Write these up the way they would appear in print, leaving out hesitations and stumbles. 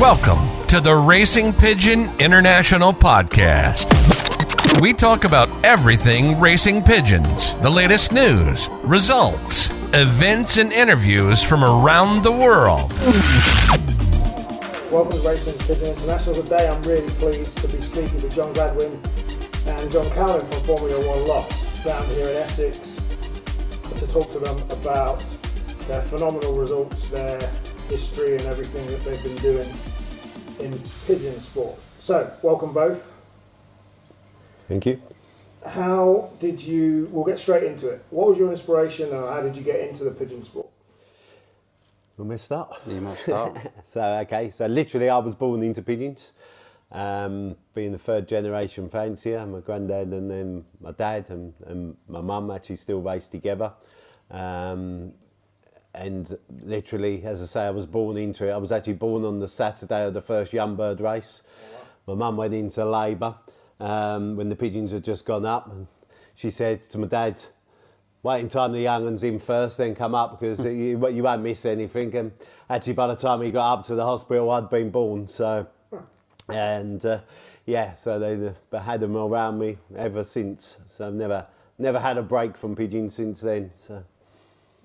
Welcome to the Racing Pigeon International Podcast. We talk about everything racing pigeons, the latest news, results, events, and interviews from around the world. Welcome to Racing Pigeon International. Today I'm really pleased to be speaking to John Gladwin and John Cowlin from Formula One Lofts down here in Essex to talk to them about their phenomenal results, their history and everything that they've been doing in pigeon sport. So, welcome both. Thank you. We'll get straight into it. What was your inspiration and how did you get into the pigeon sport? Want me to start? You must start. So literally I was born into pigeons, being the third generation fancier. My granddad and then my dad and my mum actually still raced together. And literally, as I say, I was born into it. I was actually born on the Saturday of the first young bird race. My mum went into labour when the pigeons had just gone up. And she said to my dad, wait in time the young ones in first, then come up because you won't miss anything. And actually, by the time he got up to the hospital, I'd been born. So, and so they had them around me ever since. So I've never had a break from pigeons since then. So.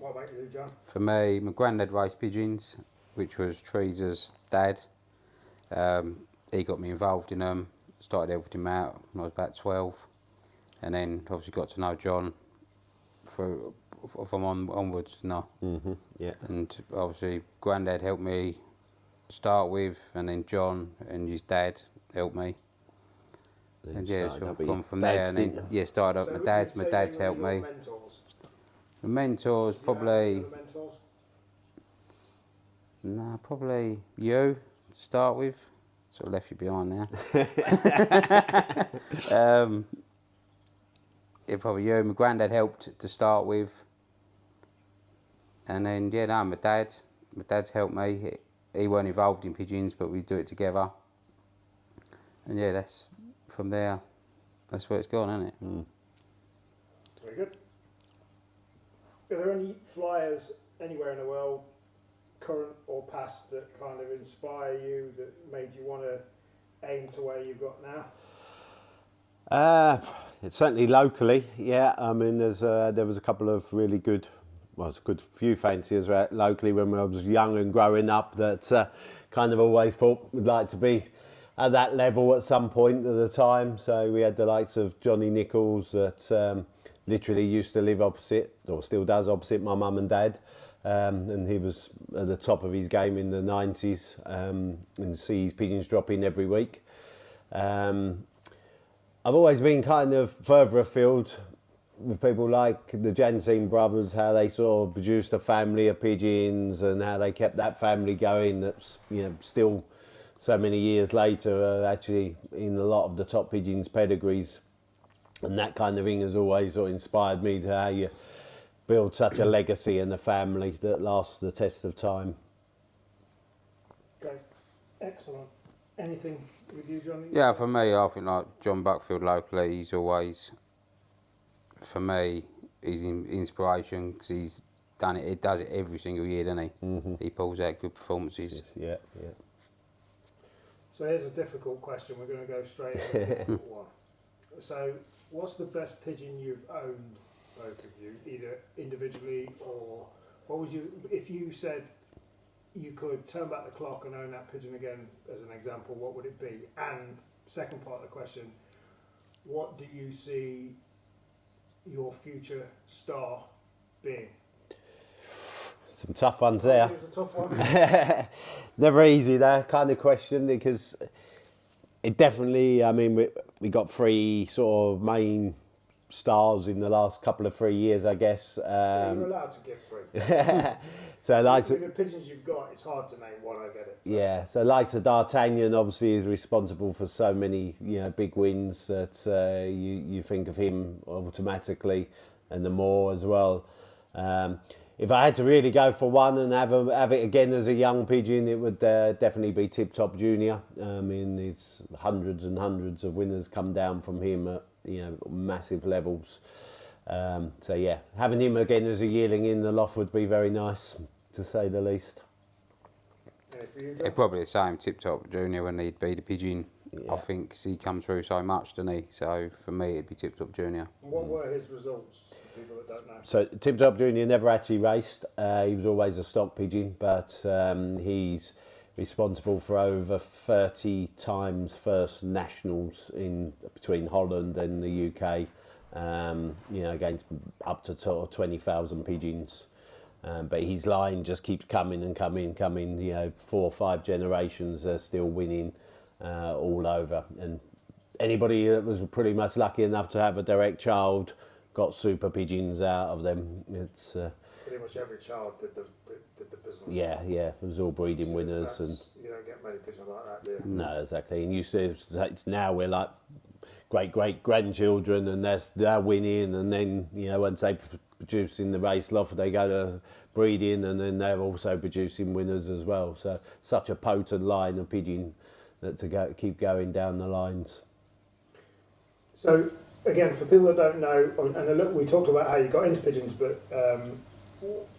What about you, John? For me, my granddad raced pigeons, which was Teresa's dad. He got me involved in them, started helping him out when I was about 12, and then obviously got to know John from onwards now. Mm-hmm, yeah. And obviously granddad helped me start with, and then John and his dad helped me. And yeah, so I've gone from there, and then started up. My dad's helped me. Mentors? My mentors, probably. Mentors? Nah, probably you to start with. Sort of left you behind now. Probably you. My granddad helped to start with. And then, my dad's helped me. He weren't involved in pigeons, but we do it together. And that's from there. That's where it's gone, isn't it? Mm. Very good. Are there any flyers anywhere in the world, current or past, that kind of inspire you, that made you want to aim to where you've got now? It's certainly locally, yeah. I mean, there was a couple of really good, it's a good few fanciers locally when I was young and growing up that kind of always thought would like to be at that level at some point at the time. So we had the likes of Johnny Nichols that literally used to live opposite, or still does opposite my mum and dad. And he was at the top of his game in the 90s, and see his pigeons drop in every week. I've always been kind of further afield with people like the Jansen brothers, how they sort of produced a family of pigeons and how they kept that family going. That's still so many years later actually in a lot of the top pigeons pedigrees, and that kind of thing has always sort of inspired me to how you build such a legacy in the family that lasts the test of time. Okay, excellent. Anything with you, Johnny? Yeah, for me, I think like John Buckfield locally, he's always, for me, he's an inspiration because he's done it. He does it every single year, doesn't he? Mm-hmm. He pulls out good performances. Yeah. So here's a difficult question. We're going to go straight into the difficult one. So, what's the best pigeon you've owned, both of you, either individually or what would you, if you said you could turn back the clock and own that pigeon again as an example, what would it be? And second part of the question, what do you see your future star being? Some tough ones there. It was a tough one. Never easy, that kind of question, because it definitely, I mean, we got three sort of main stars in the last couple of 3 years, I guess. You're allowed to give three. So like with the pigeons you've got, it's hard to name one, I get it. So. Yeah, so like D'Artagnan obviously is responsible for so many big wins that you think of him automatically, and the Moor as well. If I had to really go for one and have it again as a young pigeon, it would definitely be Tip Top Junior. I mean, it's hundreds and hundreds of winners come down from him at massive levels. So yeah, having him again as a yearling in the loft would be very nice, to say the least. For you, Yeah, John? probably the same. Tip Top Junior when he'd be the pigeon. Yeah. I think 'cause he come through so much, didn't he? So for me, it'd be Tip Top Junior. And what were his results, for people that don't know? So Tip Top Junior never actually raced. He was always a stock pigeon, but he's responsible for over 30 times first nationals in between Holland and the UK. Against up to sort of 20,000 pigeons. But his line just keeps coming and coming. 4 or 5 generations are still winning all over. And anybody that was pretty much lucky enough to have a direct child got super pigeons out of them. It's Pretty much every child did the business. yeah, it was all breeding winners, and You don't get many pigeons like that, do you? no, exactly. And it's now we're like great grandchildren, and they're winning, and then once they produce in the race loft, they go to breeding, and then they're also producing winners as well. So such a potent line of pigeon that keep going down the lines. So, again, for people that don't know, and look, we talked about how you got into pigeons, but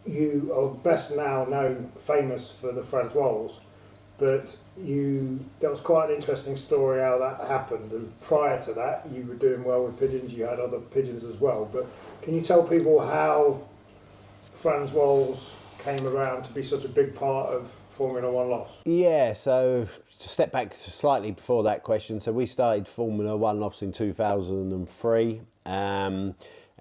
you are best now known, famous for the Frans Zwols, but that was quite an interesting story how that happened, and prior to that you were doing well with pigeons, you had other pigeons as well, but can you tell people how Frans Zwols came around to be such a big part of Formula One Lofts? Yeah, so to step back slightly before that question, so we started Formula One Lofts in 2003,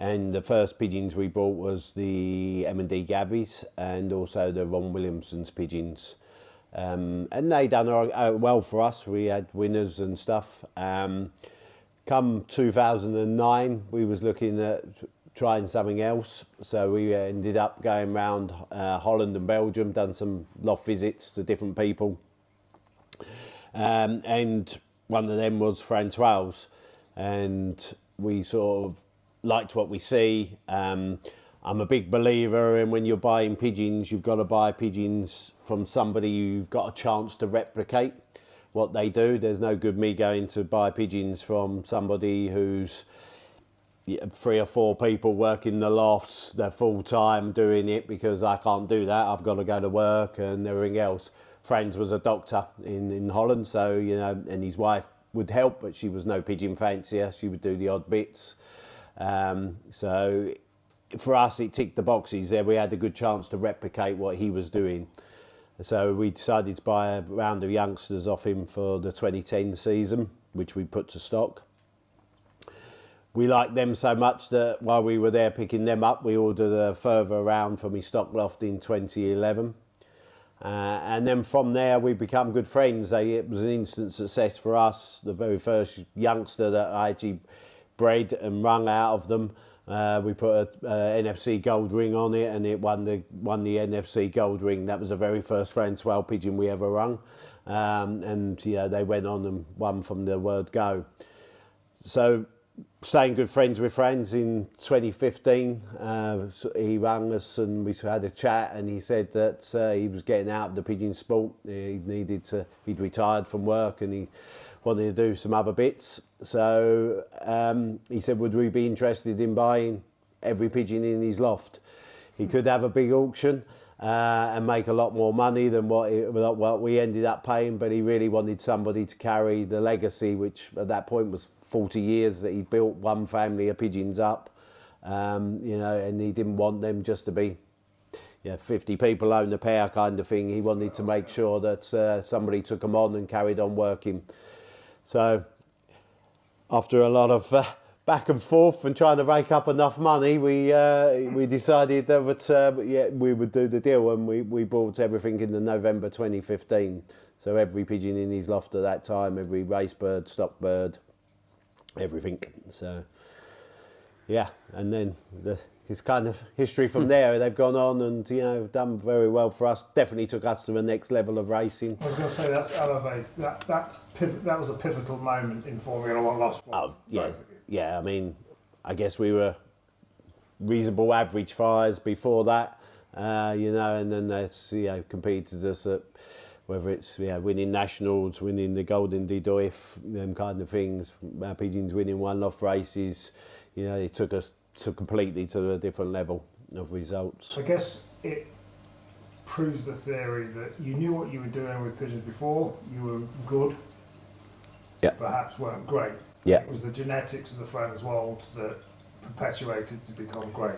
and the first pigeons we bought was the M&D Gabbies and also the Ron Williamson's pigeons. And they done well for us. We had winners and stuff. Come 2009, we was looking at trying something else. So we ended up going around Holland and Belgium, done some loft visits to different people. And one of them was Frans Zwols. And we sort of liked what we see. I'm a big believer in when you're buying pigeons, you've got to buy pigeons from somebody you've got a chance to replicate what they do. There's no good me going to buy pigeons from somebody who's 3 or 4 people working the lofts, they're full time doing it, because I can't do that. I've got to go to work and everything else. Frans was a doctor in Holland, so and his wife would help, but she was no pigeon fancier. She would do the odd bits. So for us, it ticked the boxes there. We had a good chance to replicate what he was doing. So we decided to buy a round of youngsters off him for the 2010 season, which we put to stock. We liked them so much that while we were there picking them up, we ordered a further round from his stock loft in 2011. And then from there, we become good friends. It was an instant success for us. The very first youngster that I actually bred and wrung out of them, we put a NFC gold ring on it, and it won the NFC gold ring. That was the very first Frans Zwols pigeon we ever wrung, and they went on and won from the word go. So staying good friends with Frans in 2015, he rang us and we had a chat, and he said that he was getting out of the pigeon sport. He'd retired from work and he wanted to do some other bits. So he said, would we be interested in buying every pigeon in his loft? He could have a big auction and make a lot more money than what we ended up paying, but he really wanted somebody to carry the legacy, which at that point was 40 years that he built one family of pigeons up, and he didn't want them just to be 50 people own a pair kind of thing. He wanted to make sure that somebody took them on and carried on working. So after a lot of back and forth and trying to rake up enough money, we decided that we would do the deal, and we bought everything in the November 2015. So every pigeon in his loft at that time, every race bird, stock bird, everything. So and then it's kind of history from there. They've gone on and done very well for us. Definitely took us to the next level of racing. I was going to say that's elevated. That was a pivotal moment in Formula One Lofts. Oh yeah. I mean, I guess we were reasonable average flyers before that, and then they competed us at whether it's winning nationals, winning the Golden de Doif, them kind of things. Our pigeons winning one-off races. It took us completely to a different level of results. I guess proves the theory that you knew what you were doing with pigeons before. You were good, Yeah. perhaps weren't great. Yeah. It was the genetics of the Frans Zwols that perpetuated to become great.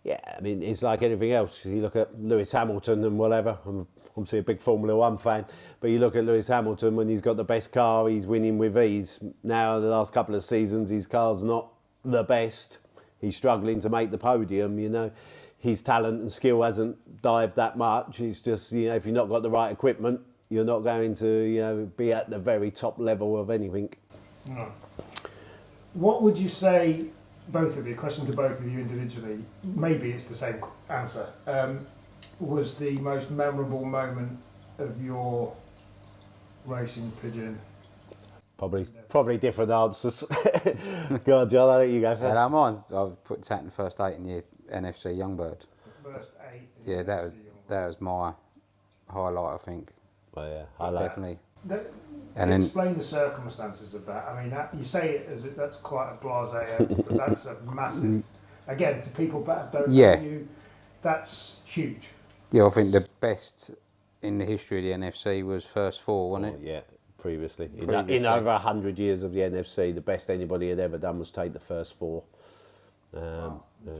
Yeah, I mean, it's like anything else. You look at Lewis Hamilton and whatever. I'm obviously a big Formula One fan, but you look at Lewis Hamilton when he's got the best car, he's winning with ease. Now, the last couple of seasons, his car's not the best. He's struggling to make the podium, you know. His talent and skill hasn't dived that much. It's just, you know, if you've not got the right equipment, you're not going to, you know, be at the very top level of anything. No. What would you say, both of you, question to both of you individually, maybe it's the same answer, was the most memorable moment of your racing pigeon? Probably different answers. Go on, John, I'll let you go first. And mine's, I put Tat in the first 8 in the NFC Youngbird. The first 8? Yeah, that was my highlight, I think. Well, yeah, I like Definitely. And explain the circumstances of that. I mean, you say it as if that's quite a blasé answer, but that's a massive, again, to people that don't know you, that's huge. Yeah, I think the best in the history of the NFC was first 4, wasn't it? Yeah, previously. In over 100 years of the NFC, the best anybody had ever done was take the first 4. First 8.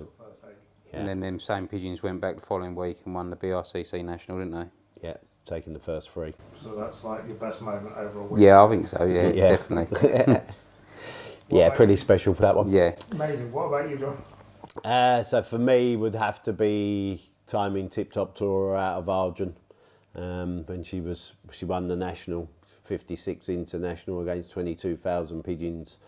Yeah. And then them same pigeons went back the following week and won the BRCC National, didn't they? Yeah, taking the first 3. So that's like your best moment over a week. Yeah, I think so. Yeah, definitely. Yeah, pretty special for that one. Yeah. Amazing. What about you, John? So for me, would have to be timing Tip Top Tour out of Argent when she won the national 56 international against 22,000 pigeons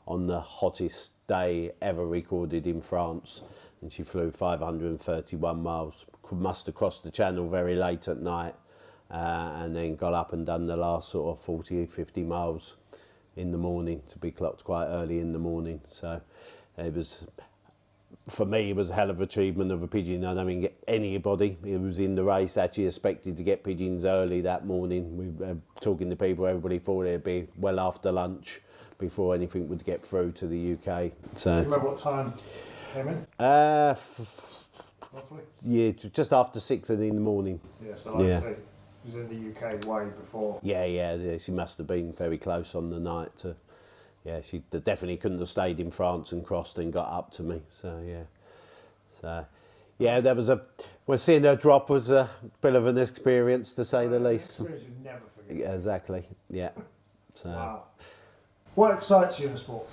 on the hottest day ever recorded in France, and she flew 531 miles. Must have crossed the channel very late at night, and then got up and done the last sort of 40-50 miles in the morning to be clocked quite early in the morning. So it was, for me, it was a hell of an achievement of a pigeon. I don't think anybody who was in the race actually expected to get pigeons early that morning. We were talking to people, everybody thought it'd be well after lunch before anything would get through to the UK. So, Do you remember what time came in? Roughly? Yeah, just after 6 in the morning. Yeah, so like I say, it was in the UK way before. Yeah, she must have been very close on the night to. Yeah, she definitely couldn't have stayed in France and crossed and got up to me. So there was seeing her drop was a bit of an experience, to say the least. Experience you never forget. Yeah, exactly. Yeah. So. Wow. What excites you in the sport?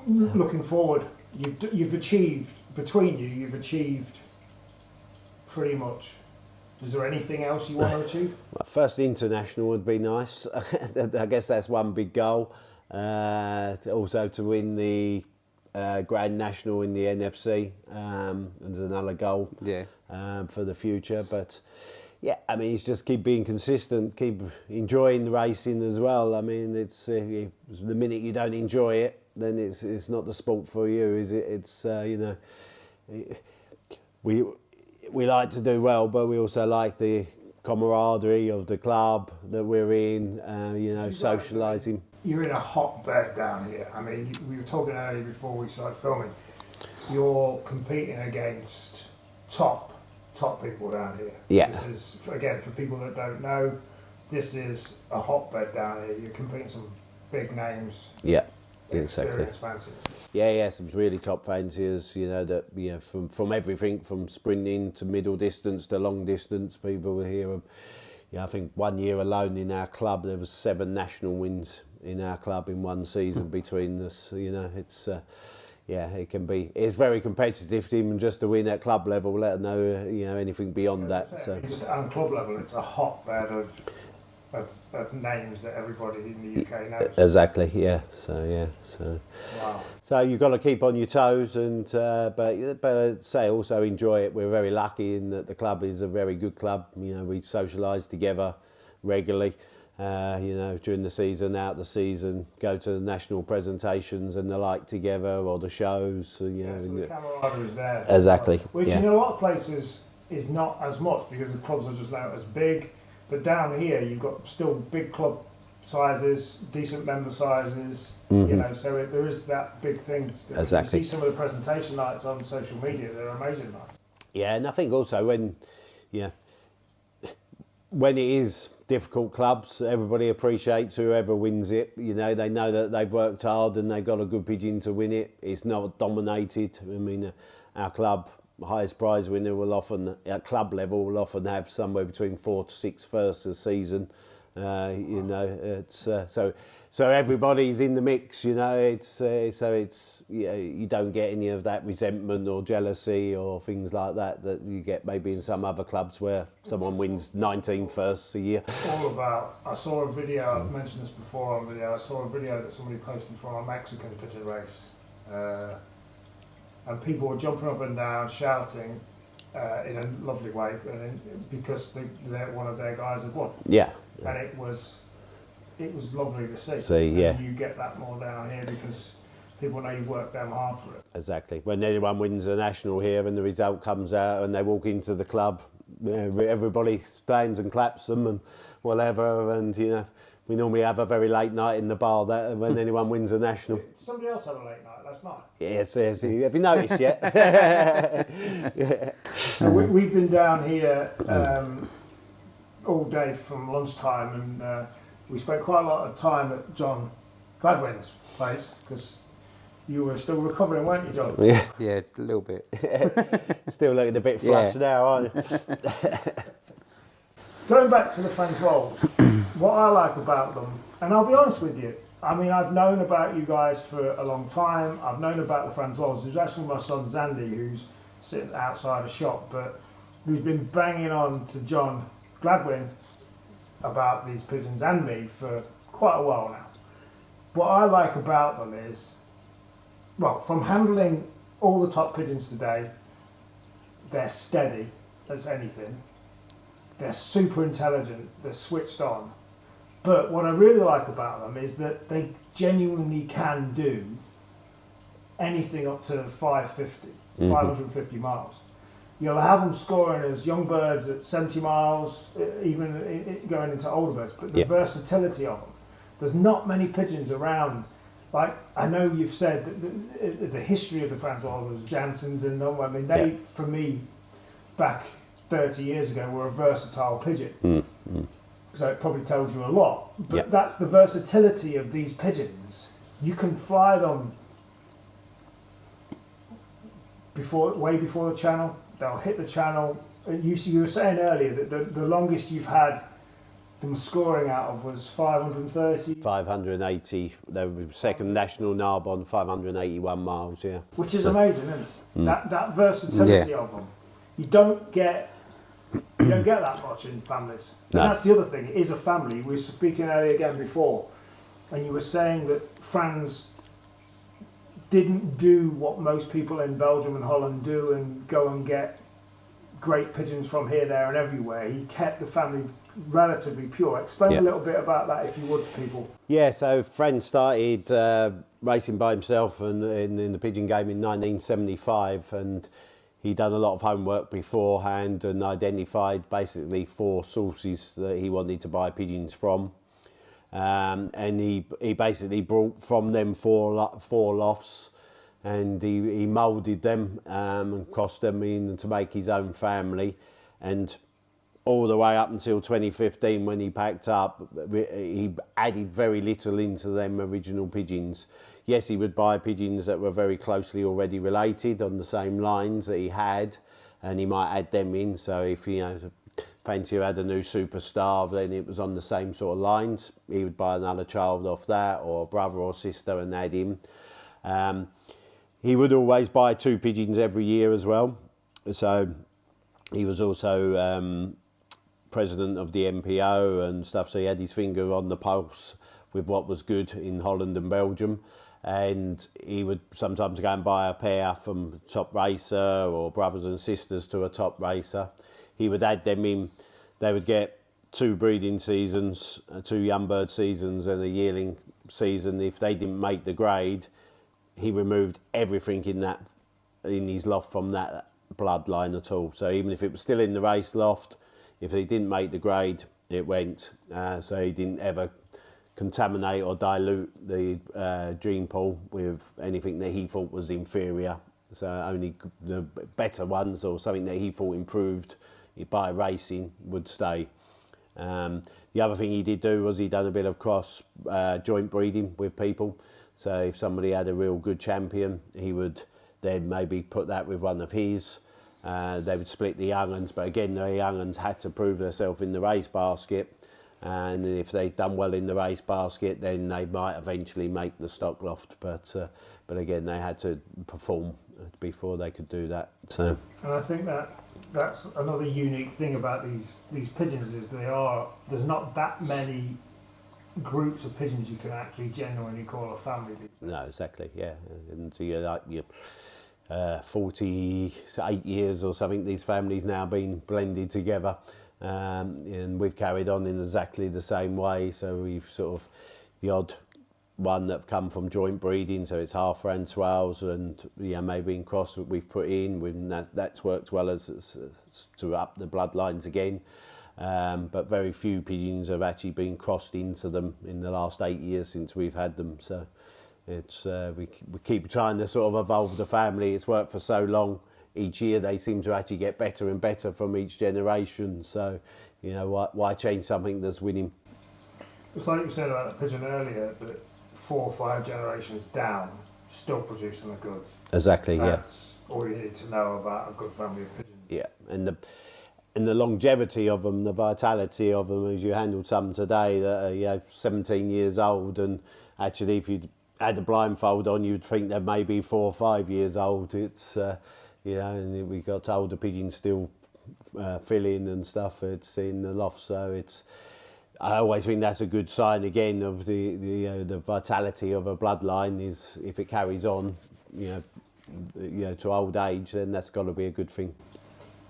Looking forward, you've achieved pretty much. Is there anything else you want to achieve? Well, first international would be nice. I guess that's one big goal. Also to win the Grand National in the NFC is another goal for the future. But yeah, I mean, it's just keep being consistent, keep enjoying the racing as well. I mean, it's the minute you don't enjoy it, then it's not the sport for you, is it? It's we like to do well, but we also like the camaraderie of the club that we're in. Socialising. You're in a hotbed down here. I mean, we were talking earlier before we started filming. You're competing against top people down here. Yeah. This is, again, for people that don't know, this is a hotbed down here. You're competing some big names. Yeah, exactly. Experienced fanciers. Yeah, some really top fanciers. From everything from sprinting to middle distance to long distance, people were here. I think 1 year alone in our club there was 7 national wins in our club in one season between us. It's very competitive even just to win at club level, let alone anything beyond that. So just on club level, it's a hotbed of names that everybody in the UK knows. Exactly, yeah. So Wow. So you've got to keep on your toes, and but I'd say also enjoy it. We're very lucky in that the club is a very good club. We socialise together regularly. During the season, out the season, go to the national presentations and the like together, or the shows. So the camaraderie is there. Exactly. Which in a lot of places is not as much because the clubs are just not as big. But down here, you've got still big club sizes, decent member sizes. Mm-hmm. So there is that big thing. Exactly. You see some of the presentation nights on social media; they're amazing nights. Yeah, and I think also when yeah, when it is difficult clubs, everybody appreciates whoever wins it. You know, they know that they've worked hard and they've got a good pigeon to win it. It's not dominated. I mean, our club highest prize winner will often, at club level, will often have somewhere between 4 to 6 firsts a season. You know, it's so everybody's in the mix. You know, it's you don't get any of that resentment or jealousy or things like that you get maybe in some other clubs where someone wins 19 firsts a year. All about. I saw a video. I've mentioned this before on video. I saw a video that somebody posted from a Mexican pigeon race, and people were jumping up and down, shouting. In a lovely way, because one of their guys had won. Yeah. And it was lovely to see. Yeah. And you get that more down here because people know you work damn hard for it. Exactly. When anyone wins a national here and the result comes out and they walk into the club, everybody stands and claps them and whatever. And you know, we normally have a very late night in the bar that when anyone wins a national. Somebody else had a late night last night. Yes. Have you noticed yet? Yeah. So we've been down here all day from lunchtime, and we spent quite a lot of time at John Gladwin's place because you were still recovering, weren't you, John? Yeah. Yeah, a little bit. Still looking a bit flushed now, aren't you? Going back to the Frans Zwols, what I like about them, and I'll be honest with you, I mean, I've known about you guys for a long time. I've known about the Frans Zwols. There's actually my son Zandy, who's sitting outside a shop, but who's been banging on to John Gladwin about these pigeons and me for quite a while now. What I like about them is, well, from handling all the top pigeons today, they're steady as anything. They're super intelligent, they're switched on. But what I really like about them is that they genuinely can do anything up to 550 miles. You'll have them scoring as young birds at 70 miles, even going into older birds, but the versatility of them. There's not many pigeons around. Like, I know you've said that the history of the Frans Zwols was Janssens and them. I mean, they, for me, back 30 years ago, were a versatile pigeon. So it probably tells you a lot. But that's the versatility of these pigeons. You can fly them way before the channel. They'll hit the channel. You were saying earlier that the longest you've had them scoring out of was 530? 580. They were second national Narbonne, 581 miles, yeah. Which is amazing, isn't it? That versatility of them. You don't get that much in families. And that's the other thing. It is a family. We were speaking earlier again before, and you were saying that Frans didn't do what most people in Belgium and Holland do and go and get great pigeons from here, there and everywhere. He kept the family relatively pure. Explain a little bit about that, if you would, to people. Yeah, so Frans started racing by himself and in the pigeon game in 1975, and he'd done a lot of homework beforehand and identified basically 4 sources that he wanted to buy pigeons from. And he basically brought from them 4 lofts, and he moulded them and crossed them in to make his own family. And all the way up until 2015, when he packed up, he added very little into them original pigeons. Yes, he would buy pigeons that were very closely already related on the same lines that he had, and he might add them in. So if Fancy had a new superstar, then it was on the same sort of lines. He would buy another child off that, or brother or sister, and add him. He would always buy 2 pigeons every year as well. So he was also president of the MPO and stuff, so he had his finger on the pulse with what was good in Holland and Belgium. And he would sometimes go and buy a pair from a top racer, or brothers and sisters to a top racer. He would add them in. They would get 2 breeding seasons, 2 young bird seasons and a yearling season. If they didn't make the grade, he removed everything in his loft from that bloodline at all. So even if it was still in the race loft, if they didn't make the grade, it went. So he didn't ever contaminate or dilute the gene pool with anything that he thought was inferior. So only the better ones or something that he thought improved by racing would stay. The other thing he did do was he done a bit of cross joint breeding with people. So if somebody had a real good champion, he would then maybe put that with one of his. They would split the young uns, but again, the young uns had to prove themselves in the race basket. And if they'd done well in the race basket, then they might eventually make the stock loft. But again, they had to perform before they could do that. So. And I think that's another unique thing about these pigeons is there's not that many groups of pigeons you can actually genuinely call a family. No, exactly, yeah. And so you're 48 years or something, these families now been blended together. And we've carried on in exactly the same way. So we've sort of the odd one that have come from joint breeding, so it's half Frans Zwols and maybe in cross that we've put in. That's worked well as to up the bloodlines again. But very few pigeons have actually been crossed into them in the last 8 years since we've had them. So it's we keep trying to sort of evolve the family. It's worked for so long. Each year they seem to actually get better and better from each generation. So, why change something that's winning? It's like you said about the pigeon earlier, that 4 or 5 generations down, still producing the goods. Exactly, That's all you need to know about a good family of pigeons. Yeah, and the longevity of them, the vitality of them, as you handled some today that are 17 years old, and actually if you had a blindfold on, you'd think they're maybe 4 or 5 years old. It's and we got older pigeons still filling and stuff. It's in the loft, so I always think that's a good sign again of the vitality of a bloodline. Is if it carries on, to old age, then that's got to be a good thing.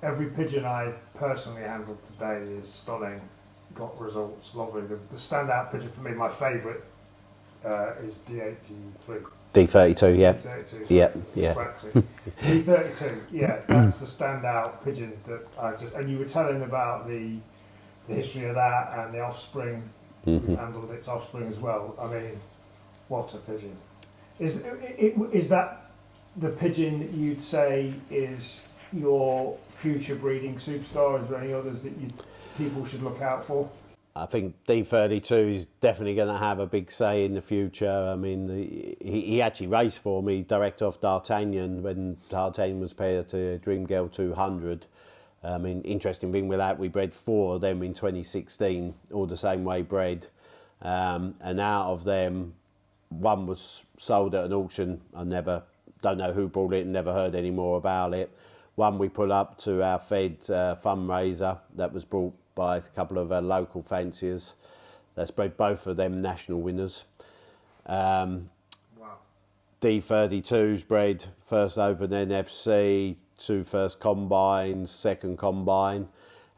Every pigeon I personally handled today is stunning. Got results, lovely. The standout pigeon for me, my favourite, is D83. D32, yeah. D32, yeah. D32, yeah, that's the standout pigeon that and you were telling about the history of that and the offspring, handled its offspring as well. I mean, what a pigeon. Is that the pigeon you'd say is your future breeding superstar? Is there any others that people should look out for? I think D32 is definitely going to have a big say in the future. I mean, he actually raced for me direct off D'Artagnan when D'Artagnan was paired to Dream Girl 200. I mean, interesting thing with that, we bred 4 of them in 2016, all the same way bred. And out of them, one was sold at an auction. Don't know who bought it and never heard any more about it. One we put up to our Fed fundraiser that was brought by a couple of local fanciers. That's bred both of them national winners. Wow. D32's bred first Open NFC, 2 first combines, second combine,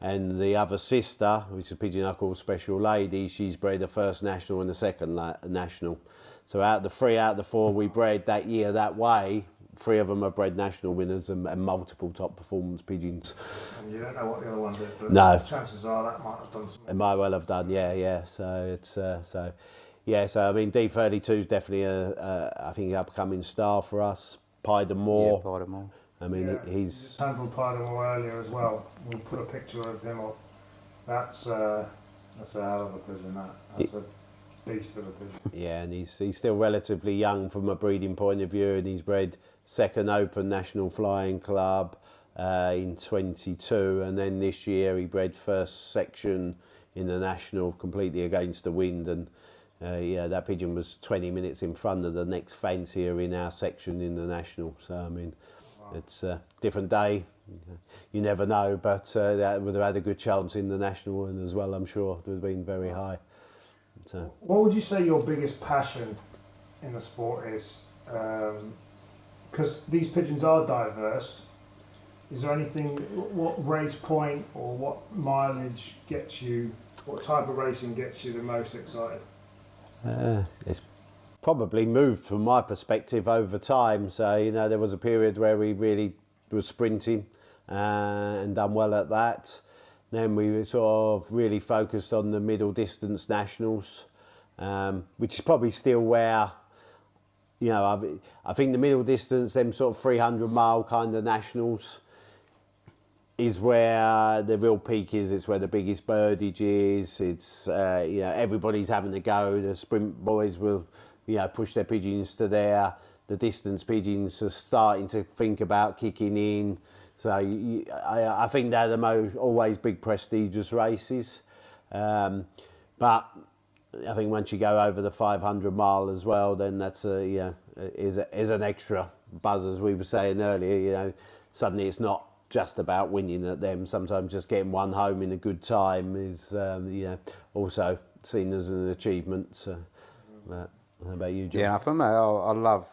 and the other sister, which is a pigeon I call Special Lady, she's bred a first national and a second national. So out of the 3 out of the 4 we bred that year that way, 3 of them are bred national winners and multiple top performance pigeons. And you don't know what the other one did, but no. Chances are that might have done something. It might well have done, yeah. So it's so I mean D32 is definitely I think an upcoming star for us. Piedmore. Yeah, Piedmore. I mean he's handled Piedmore earlier as well. We'll put a picture of him up. That's a hell of a pigeon. That's a beast of a pigeon. Yeah, and he's still relatively young from a breeding point of view, and he's bred second Open National Flying Club in 22, and then this year he bred first section in the National completely against the wind, and that pigeon was 20 minutes in front of the next fancier in our section in the National. So I mean, it's a different day. You never know, but that would have had a good chance in the National one as well. I'm sure it would have been very high. So. What would you say your biggest passion in the sport is? Because these pigeons are diverse. Is there anything, what race point or what mileage gets you, what type of racing gets you the most excited? It's probably moved from my perspective over time. So, there was a period where we really were sprinting and done well at that. Then we were sort of really focused on the middle distance nationals, which is probably still where, I think the middle distance, them sort of 300 mile kind of nationals, is where the real peak is. It's where the biggest birdage is. It's everybody's having to go. The sprint boys will push their pigeons to there. The distance pigeons are starting to think about kicking in. So I think they're the always big prestigious races. But I think once you go over the 500 mile as well, then that's is an extra buzz, as we were saying earlier. Suddenly it's not just about winning at them. Sometimes just getting one home in a good time is also seen as an achievement. So, how about you, John? Yeah, for me, I love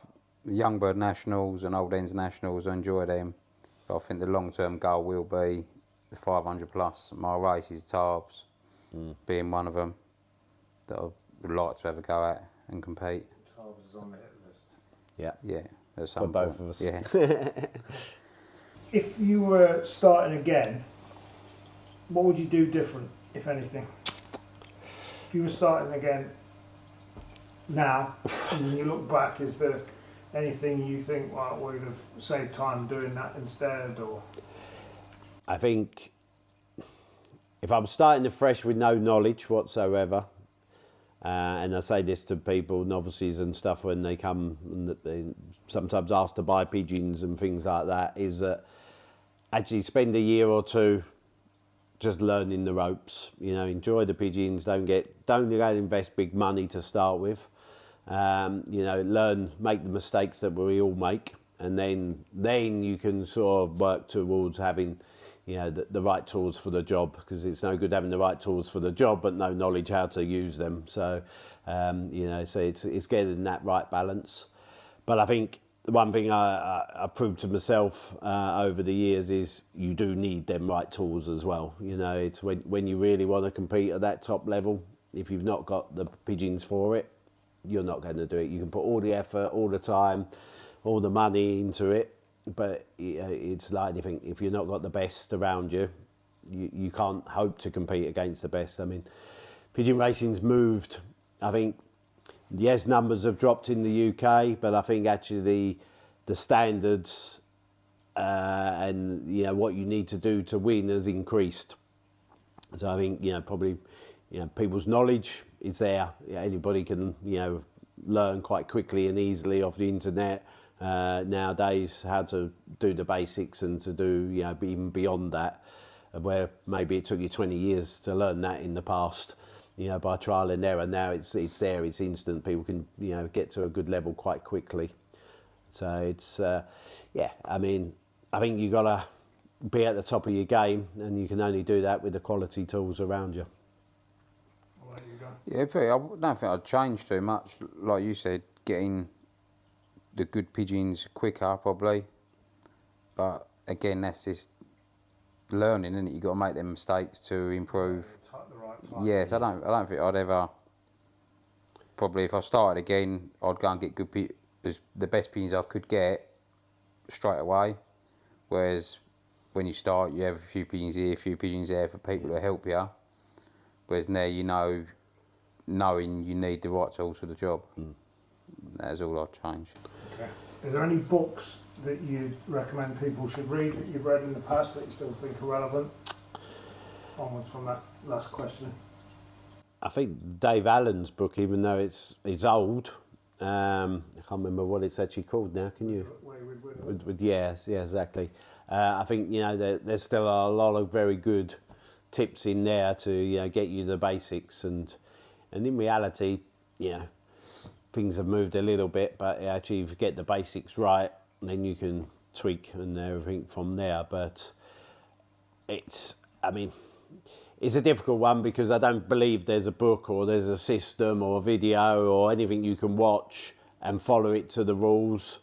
the Young Bird Nationals and Old Ends Nationals. I enjoy them. But I think the long-term goal will be the 500 plus. My races, Tarbs, being one of them that I would like to have a go at and compete. Tarbs is on the hit list. Yeah. Yeah, at For some both point. of us. Yeah. If you were starting again, what would you do different, if anything? If you were starting again now, and when you look back, is there anything you think, well, we'd have saved time doing that instead, or? I think if I'm starting afresh with no knowledge whatsoever, and I say this to people, novices and stuff, when they come and they sometimes ask to buy pigeons and things like that, is that actually spend a year or two just learning the ropes. Enjoy the pigeons. Don't go and invest big money to start with. Learn, make the mistakes that we all make, and then you can sort of work towards having the right tools for the job, because it's no good having the right tools for the job but no knowledge how to use them. So so it's getting that right balance. But I think the one thing I proved to myself over the years is you do need them right tools as well. It's when you really want to compete at that top level, if you've not got the pigeons for it, you're not going to do it. You can put all the effort, all the time, all the money into it, but it's like anything. If you've not got the best around you, you can't hope to compete against the best. I mean, pigeon racing's moved. I think, yes, numbers have dropped in the UK, but I think actually the standards and what you need to do to win has increased. So I think probably people's knowledge is there. Anybody can learn quite quickly and easily off the internet nowadays how to do the basics and to do even beyond that, where maybe it took you 20 years to learn that in the past. By trial and error. Now it's there, it's instant. People can get to a good level quite quickly. So it's I mean, I think you got to be at the top of your game, and you can only do that with the quality tools around you. I'll let you go. Yeah, I don't think I'd change too much. Like you said, getting the good pigeons quicker probably. But again, that's just learning, isn't it? You've got to make them mistakes to improve. The right time. Yes, I don't think I'd ever. Probably, if I started again, I'd go and get the best pigeons I could get straight away. Whereas when you start, you have a few pigeons here, a few pigeons there for people to help you. Whereas now, knowing you need the right tools for the job. That's all I'd change. Okay. Are there any books that you'd recommend people should read that you've read in the past that you still think are relevant? Onwards from that last question. I think Dave Allen's book, even though it's old, I can't remember what it's actually called now. Can you? Yes, exactly. I think there's still a lot of very good tips in there to get you the basics, and in reality, things have moved a little bit, but actually if you get the basics right, then you can tweak and everything from there. But it's a difficult one, because I don't believe there's a book or there's a system or a video or anything you can watch and follow it to the rules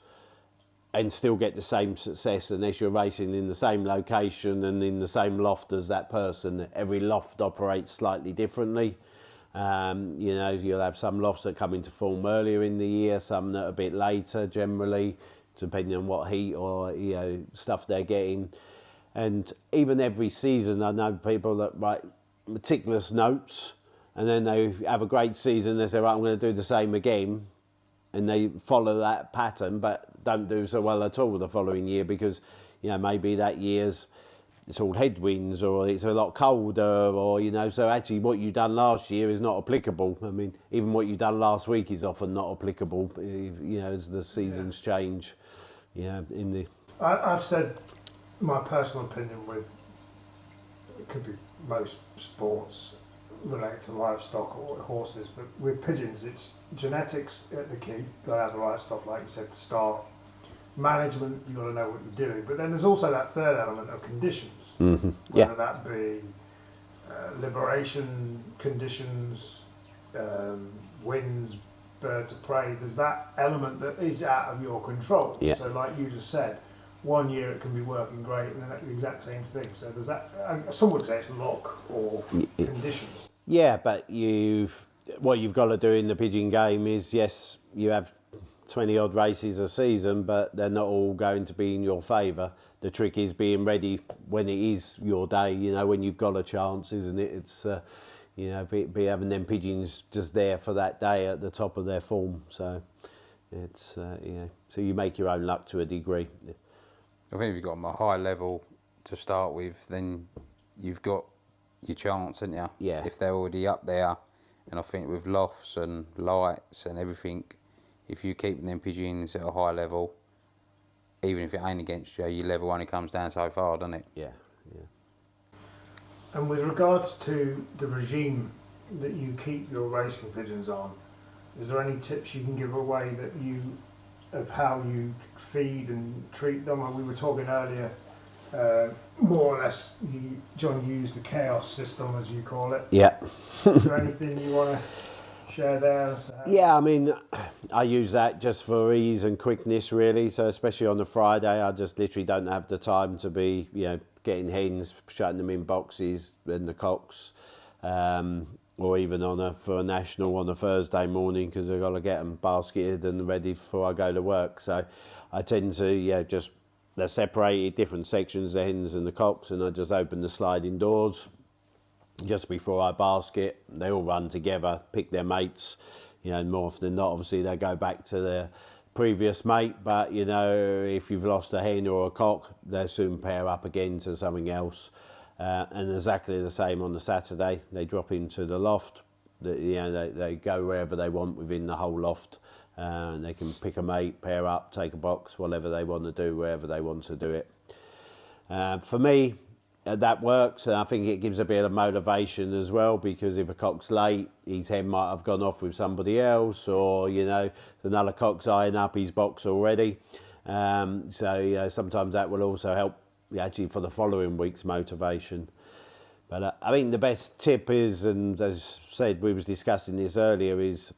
and still get the same success, unless you're racing in the same location and in the same loft as that person. Every loft operates slightly differently. You'll have some lofts that come into form earlier in the year, some that are a bit later generally, depending on what heat or stuff they're getting. And even every season, I know people that write meticulous notes, and then they have a great season. They say, right, I'm going to do the same again, and they follow that pattern, but don't do so well at all the following year, because maybe that year's it's all headwinds, or it's a lot colder, or so actually what you done last year is not applicable. I mean, even what you done last week is often not applicable, as the seasons change. I've said my personal opinion with, it could be most sports related to livestock or horses, but with pigeons, it's genetics at the key. Got to have the right stuff, like you said, to start. Management, you got to know what you're doing, but then there's also that third element of conditions, whether that be liberation conditions, winds, birds of prey. There's that element that is out of your control. So like you just said, one year it can be working great and then the exact same thing. So there's that, some would say it's luck or conditions. Yeah, but what you've got to do in the pigeon game is, yes, you have 20 odd races a season, but they're not all going to be in your favour. The trick is being ready when it is your day, when you've got a chance, isn't it? It's, be having them pigeons just there for that day at the top of their form. So it's, so you make your own luck to a degree. I think if you've got them a high level to start with, then you've got your chance, haven't you? Yeah. If they're already up there, and I think with lofts and lights and everything, if you keep them pigeons at a high level, even if it ain't against you, your level only comes down so far, doesn't it? Yeah. And with regards to the regime that you keep your racing pigeons on, is there any tips you can give away of how you feed and treat them? And we were talking earlier, more or less, John used the chaos system, as you call it. Yeah. Is there anything you want to share there? Yeah, I mean, I use that just for ease and quickness, really. So especially on a Friday, I just literally don't have the time to be, getting hens, shutting them in boxes and the cocks, or even for a national on a Thursday morning, because I've got to get them basketed and ready before I go to work. So I tend to, they're separated, different sections, the hens and the cocks, and I just open the sliding doors just before I basket. They all run together, pick their mates, and more often than not, obviously they go back to their previous mate, but if you've lost a hen or a cock, they'll soon pair up again to something else. And exactly the same on the Saturday, they drop into the loft. They go wherever they want within the whole loft, and they can pick a mate, pair up, take a box, whatever they want to do, wherever they want to do it. For me, that works, and I think it gives a bit of motivation as well, because if a cock's late, his hen might have gone off with somebody else, or another cock's eyeing up his box already. So sometimes that will also help actually for the following week's motivation. But I think the best tip is, and as said, we was discussing this earlier, is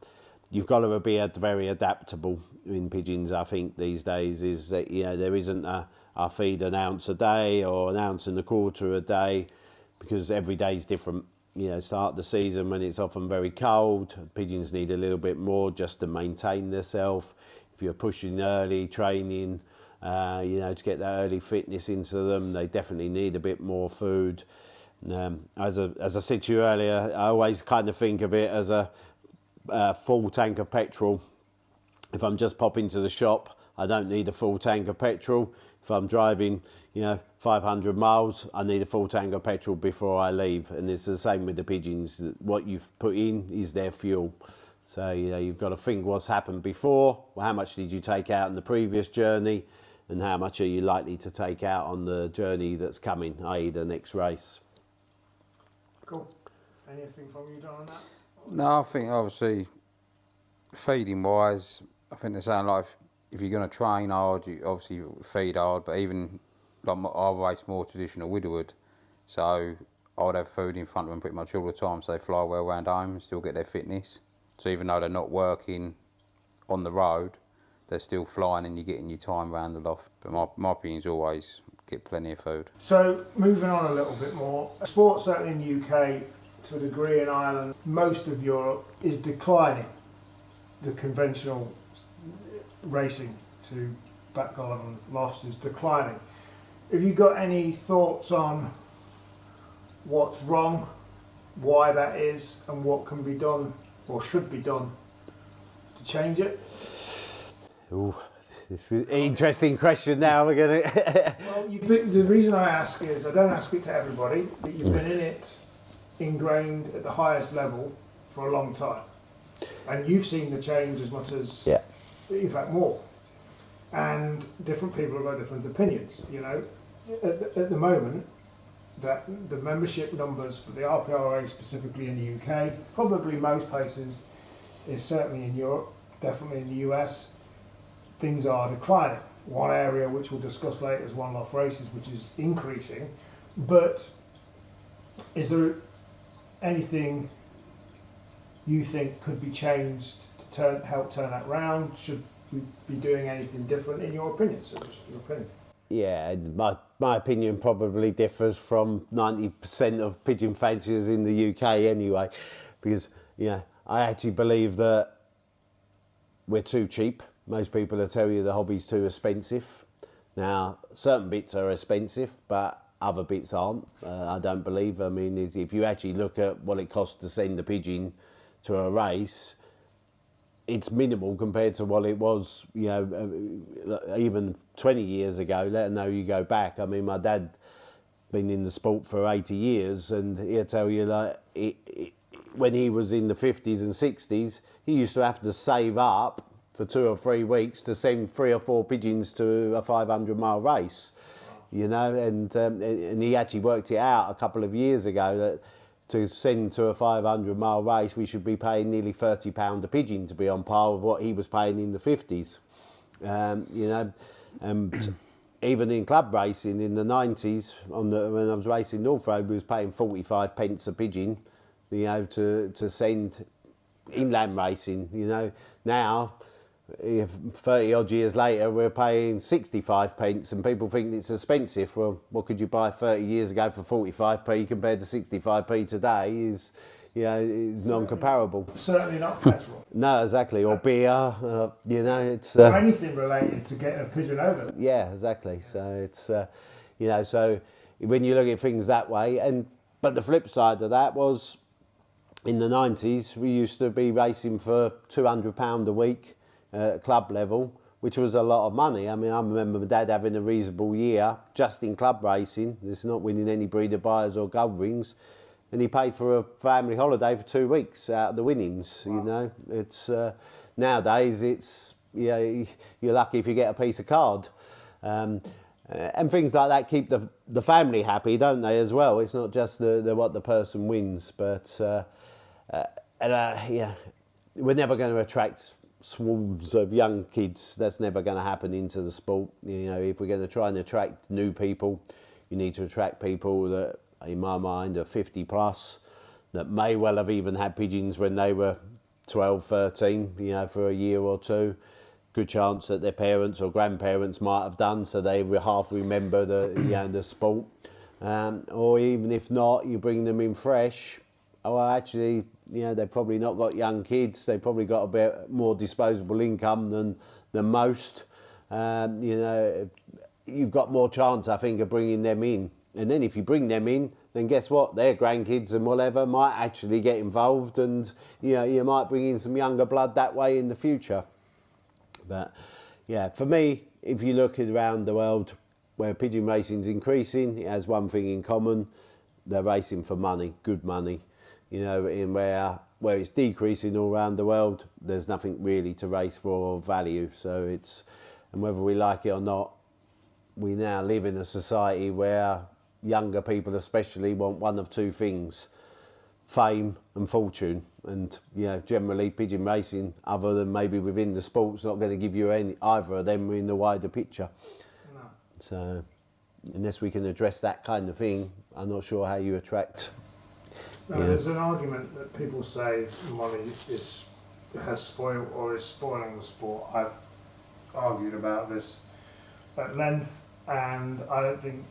you've got to be very adaptable in pigeons. I think these days is that there isn't I feed an ounce a day or an ounce and a quarter a day, because every day's different. Start the season when it's often very cold, pigeons need a little bit more just to maintain themselves. If you're pushing early training, to get that early fitness into them, they definitely need a bit more food. As I said to you earlier, I always kind of think of it as a full tank of petrol. If I'm just popping to the shop, I don't need a full tank of petrol. If I'm driving, 500 miles, I need a full tank of petrol before I leave. And it's the same with the pigeons. What you've put in is their fuel. So, you've got to think what's happened before. Well, how much did you take out in the previous journey? And how much are you likely to take out on the journey that's coming, i.e. the next race? Cool. Anything from you, John, on that? No, I think obviously feeding wise, I think they're saying like if you're going to train hard, you obviously feed hard, but even like I race more traditional widowhood, so I would have food in front of them pretty much all the time, so they fly well around home and still get their fitness. So even though they're not working on the road, they're still flying and you're getting your time around the loft. But my pigeons always get plenty of food. So moving on a little bit more, sports certainly in the UK, to a degree in Ireland, most of Europe is declining. The conventional racing to backgammon and lofts is declining. Have you got any thoughts on what's wrong, why that is, and what can be done or should be done to change it? Ooh, It's an interesting question now. We're going to... Well, the reason I ask is, I don't ask it to everybody, but you've been in it ingrained at the highest level for a long time. And you've seen the change as much as, in fact, more. And different people have got different opinions, you know. At the moment, that the membership numbers for the RPRA, specifically in the UK, probably most places, is certainly in Europe, definitely in the US, things are declining. One area which we'll discuss later is one off races, which is increasing. But is there anything you think could be changed to help turn that round? Should we be doing anything different in your opinion? So just your opinion. Yeah, my opinion probably differs from 90% of pigeon fanciers in the UK anyway, because I actually believe that we're too cheap. Most people will tell you the hobby's too expensive. Now, certain bits are expensive, but other bits aren't. I don't believe. I mean, if you actually look at what it costs to send a pigeon to a race, it's minimal compared to what it was, even 20 years ago, let alone you go back. I mean, my dad been in the sport for 80 years, and he'll tell you, when he was in the 50s and 60s, he used to have to save up for 2 or 3 weeks to send 3 or 4 pigeons to a 500-mile race, and he actually worked it out a couple of years ago that to send to a 500-mile race, we should be paying nearly £30 a pigeon to be on par with what he was paying in the 50s. And even in club racing in the 90s, when I was racing North Road, we was paying 45 pence a pigeon, to send inland racing. Now, 30 odd years later, we're paying 65 pence, and people think it's expensive. Well, what could you buy 30 years ago for 45p compared to 65p today is non-comparable. Certainly not petrol. No, exactly, or beer. It's or anything related to getting a pigeon over. Yeah, exactly. So it's so when you look at things that way, but the flip side of that was, in the 90s, we used to be racing for £200 a week. Club level, which was a lot of money. I mean, I remember my dad having a reasonable year just in club racing. It's not winning any breeder buyers or gold rings, and he paid for a family holiday for 2 weeks out of the winnings. Wow. It's nowadays it's you're lucky if you get a piece of card, and things like that keep the family happy, don't they? As well, it's not just the what the person wins, but we're never going to attract swarms of young kids. That's never going to happen into the sport. If we're going to try and attract new people, you need to attract people that, in my mind, are 50 plus, that may well have even had pigeons when they were 12, 13, for a year or two. Good chance that their parents or grandparents might have done, so they half remember the sport. Or even if not, you bring them in fresh. Actually, they've probably not got young kids. They've probably got a bit more disposable income than most. You've got more chance, I think, of bringing them in. And then if you bring them in, then guess what? Their grandkids and whatever might actually get involved, and you might bring in some younger blood that way in the future. But for me, if you look around the world where pigeon racing's increasing, it has one thing in common: they're racing for money, good money. In where it's decreasing all around the world, there's nothing really to race for or value. So and whether we like it or not, we now live in a society where younger people especially want one of two things: fame and fortune. And generally pigeon racing, other than maybe within the sport's not going to give you either of them in the wider picture. No. So unless we can address that kind of thing, I'm not sure how you attract. There's an argument that people say money has spoiled or is spoiling the sport. I've argued about this at length, and I don't think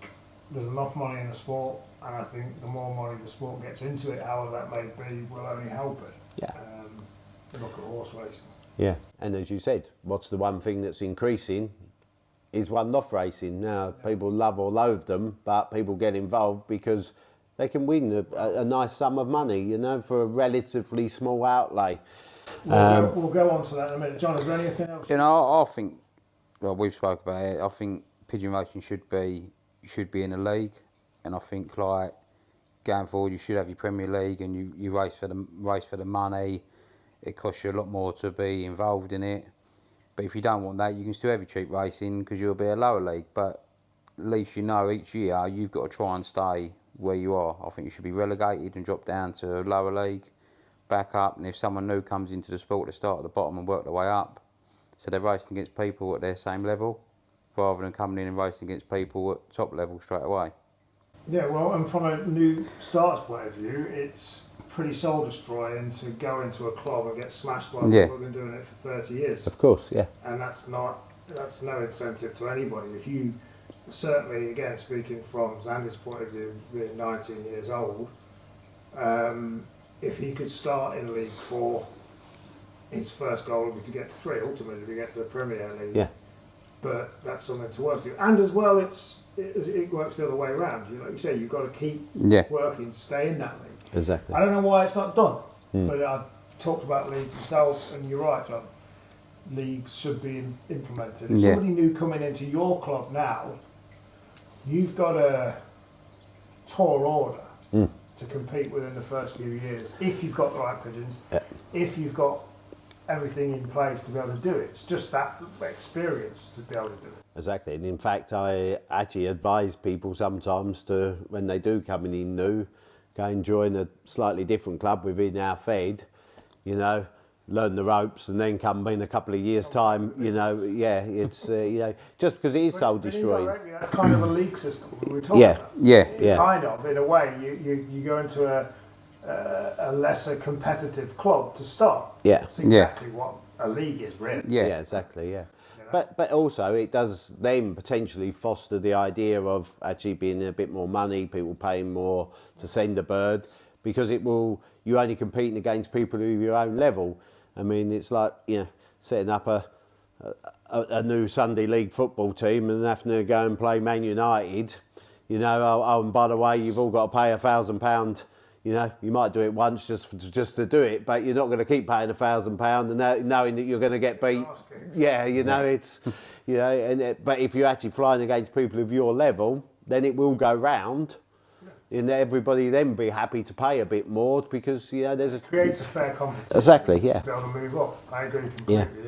there's enough money in the sport, and I think the more money the sport gets into it, however that may be, will only help it. Yeah. Look at horse racing. Yeah, and as you said, what's the one thing that's increasing is one-off racing. Now, people love or loathe them, but people get involved because they can win a nice sum of money, for a relatively small outlay. We'll go on to that in a minute. John, is there anything else? I think well, we've spoke about it. I think pigeon racing should be in a league, and I think like going forward, you should have your Premier League, and you race for the money. It costs you a lot more to be involved in it. But if you don't want that, you can still have your cheap racing because you'll be a lower league. But at least you know each year you've got to try and stay where you are. I think you should be relegated and drop down to a lower league, back up, and if someone new comes into the sport, they start at the bottom and work their way up. So they're racing against people at their same level, rather than coming in and racing against people at top level straight away. Yeah, well, and from a new start's point of view, it's pretty soul destroying to go into a club and get smashed by people who've been doing it for 30 years. Of course, yeah. And that's no incentive to anybody. If you, certainly, again, speaking from Zandy's point of view, being 19 years old, if he could start in League 4, his first goal would be to get to 3, ultimately to get to the Premier League. Yeah. But that's something to work to. And as well, it works the other way around. Like you say, you've got to keep working to stay in that league. Exactly. I don't know why it's not done, but I've talked about leagues myself, and you're right, John. Leagues should be implemented. If somebody new coming into your club now, you've got a tall order to compete within the first few years. If you've got the right pigeons, if you've got everything in place to be able to do it. It's just that experience to be able to do it. Exactly, and in fact I actually advise people sometimes to, when they do come in new, go and join a slightly different club within our Fed, you know, learn the ropes and then come in a couple of years' time, you know, it's, you know, just because it is soul destroying. That's kind of a league system we were talking about. Yeah. Kind of, in a way, you go into a lesser competitive club to start. Yeah. That's exactly what a league is, really. Yeah, exactly, yeah. But also it does then potentially foster the idea of actually being a bit more money, people paying more to send a bird, because you're only competing against people who are your own level. I mean, it's like, you know, setting up a new Sunday League football team and having to go and play Man United, you know, oh, and by the way, you've all got to pay £1,000. You know, you might do it once just to do it, but you're not going to keep paying £1,000 and knowing that you're going to get beat. Yeah, you know, it's, you know, but if you're actually flying against people of your level, then it will go round, and everybody then be happy to pay a bit more because, you know, it creates a fair competition. Exactly, yeah. To be able to move up. I agree completely.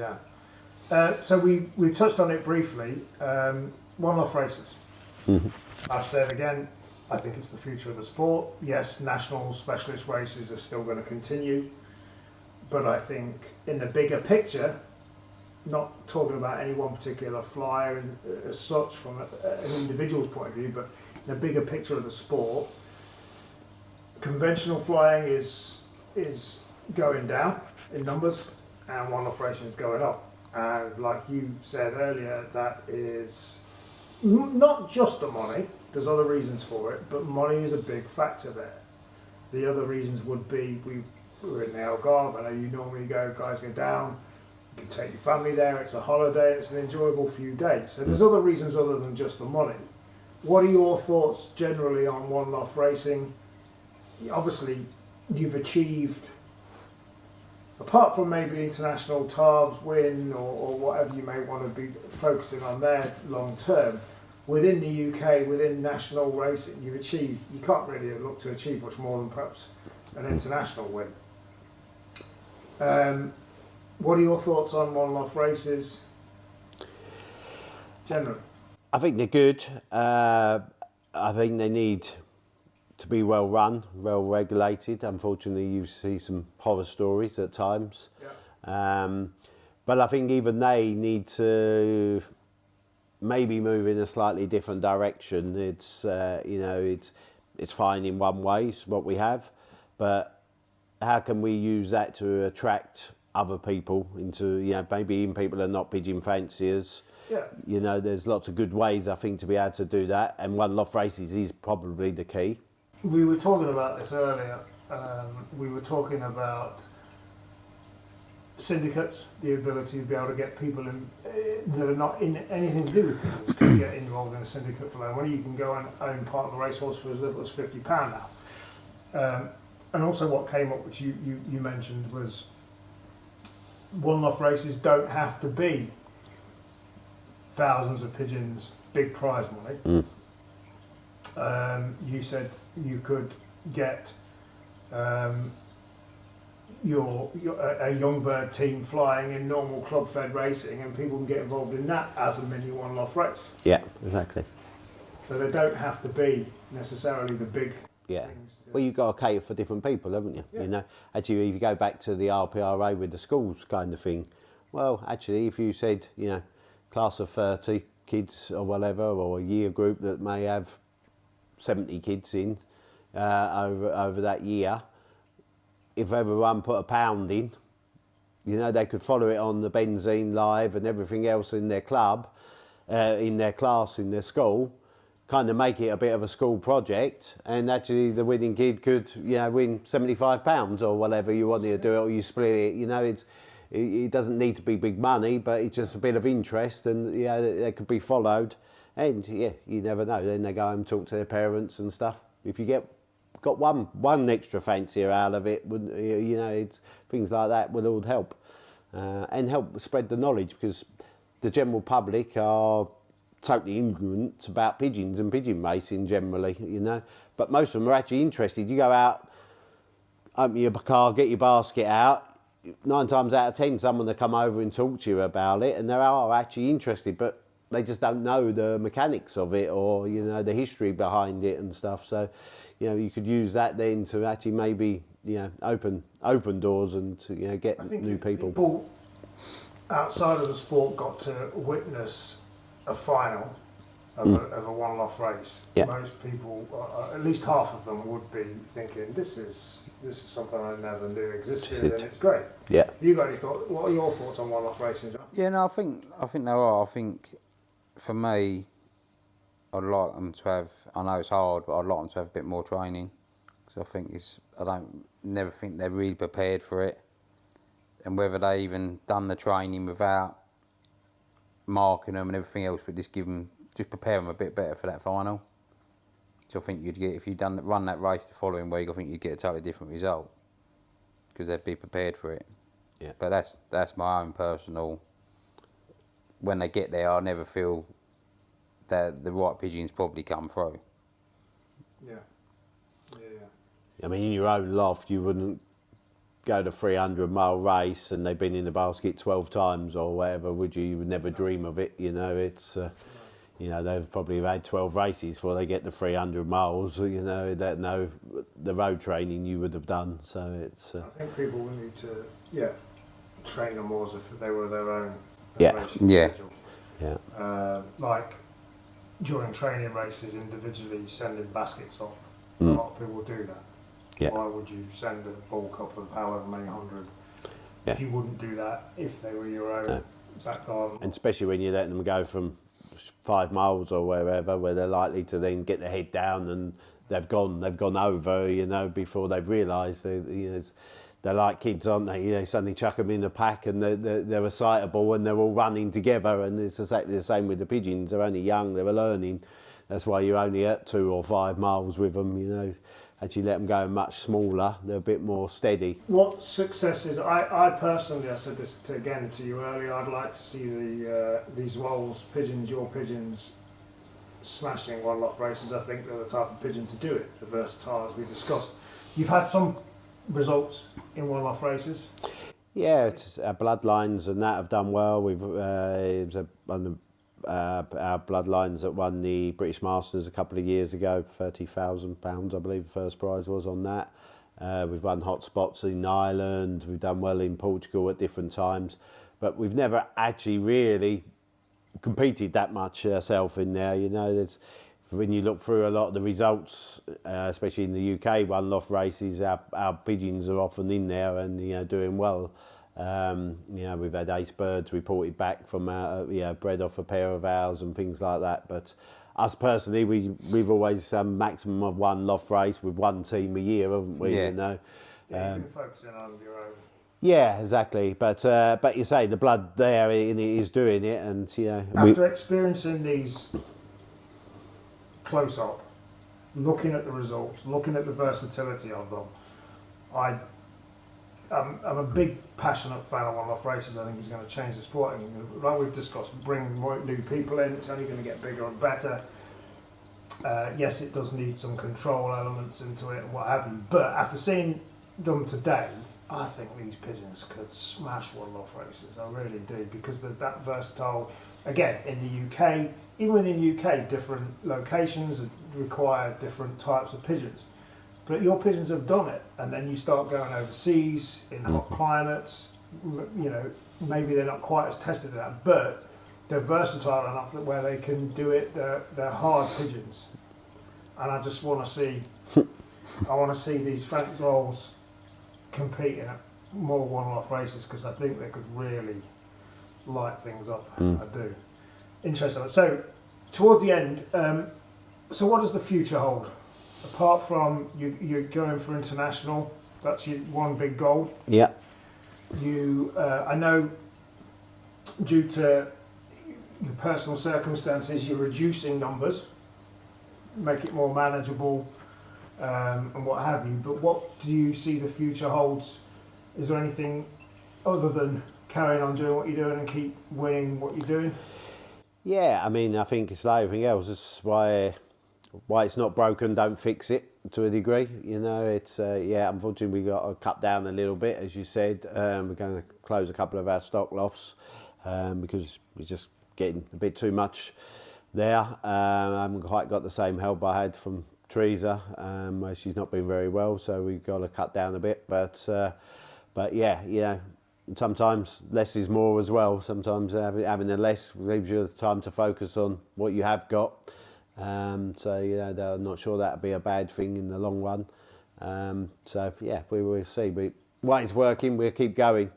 Yeah. So we touched on it briefly. One-off races. Mm-hmm. I've said again, I think it's the future of the sport. Yes, national specialist races are still going to continue, but I think in the bigger picture, not talking about any one particular flyer as such from an individual's point of view, but in the bigger picture of the sport, conventional flying is going down in numbers, and one-off racing is going up. And like you said earlier, that is not just the money. There's other reasons for it, but money is a big factor there. The other reasons would be, we were in the Algarve, I know you normally guys go down, you can take your family there, it's a holiday, it's an enjoyable few days. So there's other reasons other than just the money. What are your thoughts generally on one-off racing? Obviously, you've achieved, apart from maybe international Tarbs win or whatever you may want to be focusing on there long term, within the UK, within national racing, you can't really look to achieve much more than perhaps an international win. What are your thoughts on one-off races generally? I think they're good. I think they need to be well run, well regulated. Unfortunately, you see some horror stories at times. Yeah. But I think even they need to maybe move in a slightly different direction. It's you know, it's fine in one way, it's what we have, but how can we use that to attract other people into, you know, maybe even people that are not pigeon fanciers? Yeah. You know, there's lots of good ways, I think, to be able to do that, and one-off races is probably the key. We were talking about this earlier. We were talking about syndicates, the ability to be able to get people in that are not in anything to do with pigeons can get involved in a syndicate for loan money. You can go and own part of the racehorse for as little as £50 now. And also what came up, which you mentioned, was one-off races don't have to be thousands of pigeons, big prize money. You said you could get a young bird team flying in normal club fed racing, and people can get involved in that as a mini one-off race. Yeah, exactly. So they don't have to be necessarily the big things. Well, you've got to cater for different people, haven't you? Yeah. You know, actually, if you go back to the RPRA with the schools kind of thing, well, actually, if you said, you know, class of 30 kids or whatever, or a year group that may have 70 kids in over that year, if everyone put £1 in, you know, they could follow it on the benzene live and everything else in their club, in their class, in their school, kind of make it a bit of a school project, and actually the winning kid could, you know, win £75 or whatever you wanted to do it, or you split it. You know, it doesn't need to be big money, but it's just a bit of interest, and yeah, they could be followed. And yeah, you never know. Then they go home and talk to their parents and stuff. If you got one extra fancier out of it, you know, it's things like that will all help, and help spread the knowledge, because the general public are totally ignorant about pigeons and pigeon racing generally, you know. But most of them are actually interested. You go out, open your car, get your basket out. 9 times out of 10, someone will come over and talk to you about it, and they are actually interested, but they just don't know the mechanics of it, or, you know, the history behind it and stuff. So, you know, you could use that then to actually maybe, you know, open doors and to, you know, get new people. People outside of the sport got to witness a final of a one-off race. Yeah. Most people, at least half of them, would be thinking, this is something I never knew existed, and it's great. Yeah. You got any thoughts? What are your thoughts on one-off racing, John? Yeah, no, I think there are. I think for me, I'd like them to have. I know it's hard, but I'd like them to have a bit more training, because I think never think they're really prepared for it, and whether they even done the training without marking them and everything else, but just prepare them a bit better for that final. So I think you'd get, if you run that race the following week, I think you'd get a totally different result, because they'd be prepared for it. Yeah. But that's my own personal. When they get there, I never feel that the right pigeons probably come through. Yeah. I mean, in your own loft, you wouldn't go to 300-mile race and they've been in the basket 12 times or whatever, would you? You would never dream of it, you know. It's, you know, they've probably had 12 races before they get to 300 miles, you know, that know the road training you would have done. So it's... I think people will need to, train them more as if they were their own racing schedule. Yeah. Like during training races, individually sending baskets off. A lot of people do that. Yeah. Why would you send a bulk up of however many hundred if you wouldn't do that if they were your own back garden? And especially when you're letting them go from 5 miles or wherever, where they're likely to then get their head down and they've gone over, you know, before they've realised they're like kids, aren't they? You know, suddenly chuck them in a pack and they're excitable and they're all running together, and it's exactly the same with the pigeons. They're only young, they're learning. That's why you're only at 2 or 5 miles with them, you know. Actually let them go much smaller, they're a bit more steady. What successes, I personally, I said this to you earlier, I'd like to see these Zwols pigeons, your pigeons, smashing one-off races. I think they're the type of pigeon to do it, the versatile as we discussed. You've had some results in one-off races? Yeah, it's, our bloodlines and that have done well. We've it was our bloodlines that won the British Masters a couple of years ago, £30,000 I believe the first prize was on that. We've won hot spots in Ireland, we've done well in Portugal at different times, but we've never actually really competed that much ourselves in there. You know, there's, when you look through a lot of the results, especially in the UK one-off races, our pigeons are often in there and, you know, doing well. You know, we've had ace birds reported back from bred off a pair of ours and things like that. But us personally, we've always maximum of one loft race with one team a year, haven't we? Yeah. You know. Yeah, you've been focusing on your own. Yeah, exactly. But you say the blood there in it is doing it, and you know. After experiencing these close up, looking at the results, looking at the versatility of them, I'm a big passionate fan of one-off races. I think it's going to change the sport. And like we've discussed, bring more new people in. It's only going to get bigger and better. Yes, it does need some control elements into it and what have you. But after seeing them today, I think these pigeons could smash one-off races. I really do, because they're that versatile. Again, in the UK, even within the UK, different locations require different types of pigeons. But your pigeons have done it, and then you start going overseas in hot climates. You know, maybe they're not quite as tested at that, but they're versatile enough that where they can do it. They're hard pigeons, and I just want to see. I want to see these Frans Zwols competing at more one-off races, because I think they could really light things up. I do. Interesting. So, towards the end, so what does the future hold? Apart from you're going for international, that's your one big goal. Yeah. You, I know, due to your personal circumstances, you're reducing numbers, make it more manageable, and what have you. But what do you see the future holds? Is there anything other than carrying on doing what you're doing and keep winning what you're doing? Yeah, I mean, I think it's like everything else. It's why it's not broken, don't fix it, to a degree. You know, it's unfortunately we got to cut down a little bit, as you said. We're going to close a couple of our stock lofts because we're just getting a bit too much there. I haven't quite got the same help I had from Teresa. She's not been very well, so we've got to cut down a bit. But yeah, you know, sometimes less is more as well. Sometimes having the less leaves you the time to focus on what you have got. So, you know, I'm not sure that would be a bad thing in the long run. So, yeah, we will see. But while it's working, we'll keep going.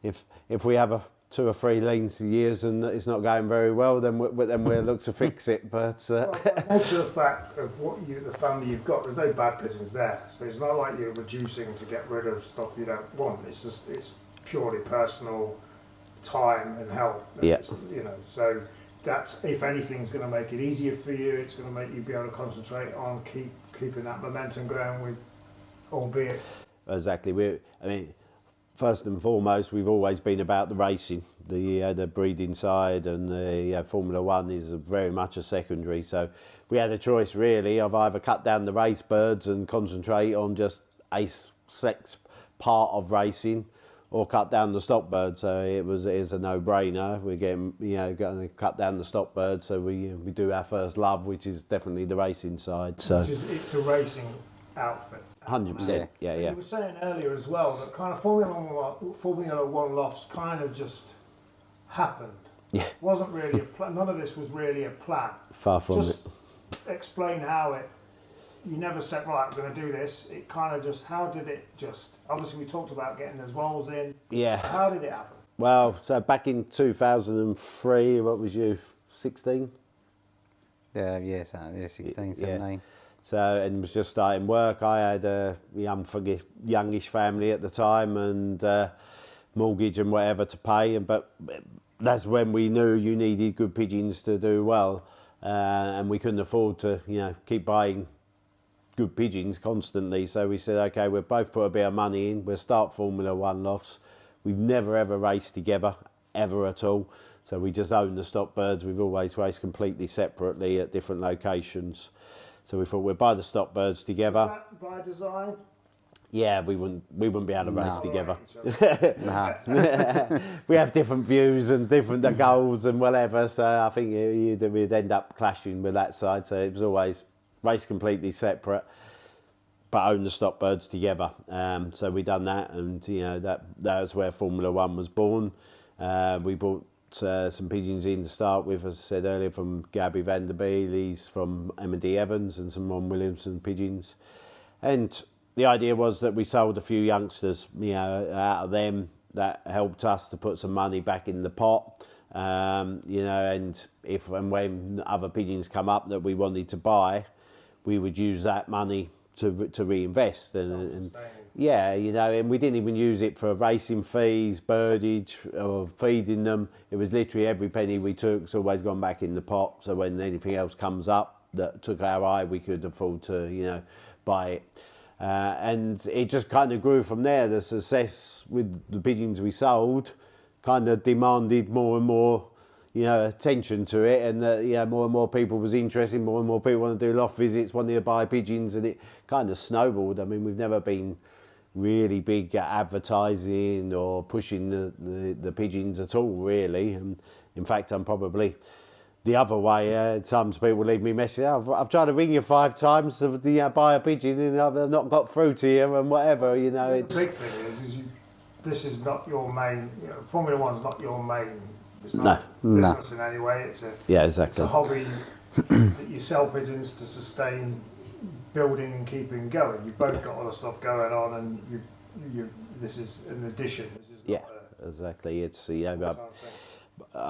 If we have 2 or 3 lean years and it's not going very well, then we'll look to fix it. But also the fact of the family you've got, there's no bad pigeons there. So it's not like you're reducing to get rid of stuff you don't want. It's purely personal time and help. Yeah. You know, so that's, if anything's going to make it easier for you, it's going to make you be able to concentrate on keeping that momentum going with, albeit. Exactly. I mean, first and foremost, we've always been about the racing, the breeding side, and the Formula One is very much a secondary. So we had a choice really of either cut down the race birds and concentrate on just a sex part of racing, or cut down the stock bird. So it is a no-brainer. We're going to cut down the stock bird, so we do our first love, which is definitely the racing side. So it's a racing outfit. 100%. Yeah. You were saying earlier as well that kind of Formula One Lofts kind of just happened. Yeah. Wasn't really a plan. None of this was really a plan. Far from just explain how it. You never said, right, we're going to do this. It kind of just, how did it just, obviously we talked about getting those Zwols in. Yeah. How did it happen? Well, so back in 2003, what was you, 16? Yeah, 16, 17. Yeah. So, and was just starting work. I had a youngish family at the time, and mortgage and whatever to pay. But that's when we knew you needed good pigeons to do well, and we couldn't afford to, keep buying good pigeons constantly. So we said, okay, we'll both put a bit of money in. We'll start Formula One Lofts. We've never ever raced together, ever at all. So we just own the stock birds. We've always raced completely separately at different locations. So we thought we'd buy the stock birds together. Is that by design? Yeah, we wouldn't be able to race together. No. We have different views and different goals and whatever. So I think we'd end up clashing with that side. So it was always race completely separate, but own the stock birds together. So we done that, and that was where Formula One was born. We bought some pigeons in to start with, as I said earlier, from Gabby van der Beele's, from M&D Evans, and some Ron Williamson pigeons. And the idea was that we sold a few youngsters, out of them. That helped us to put some money back in the pot. And if and when other pigeons come up that we wanted to buy, we would use that money to reinvest. And and we didn't even use it for racing fees, birdage, or feeding them. It was literally every penny we took has always gone back in the pot. So when anything else comes up that took our eye, we could afford to, buy it. And it just kind of grew from there. The success with the pigeons we sold kind of demanded more and more, attention to it, and more and more people was interested, more and more people want to do loft visits, wanted to buy pigeons, and it kind of snowballed. I mean, we've never been really big at advertising or pushing the pigeons at all, really. And in fact, I'm probably the other way. Sometimes people leave me messages. I've tried to ring you 5 times to buy a pigeon, and I've not got through to you, and whatever. It's the big thing is this is not your main. Formula One's not your main. It's not business in any way. It's exactly. It's a hobby that you sell pigeons to sustain building and keeping going. You've both got all the stuff going on, and you this is an addition. This is not exactly. It's I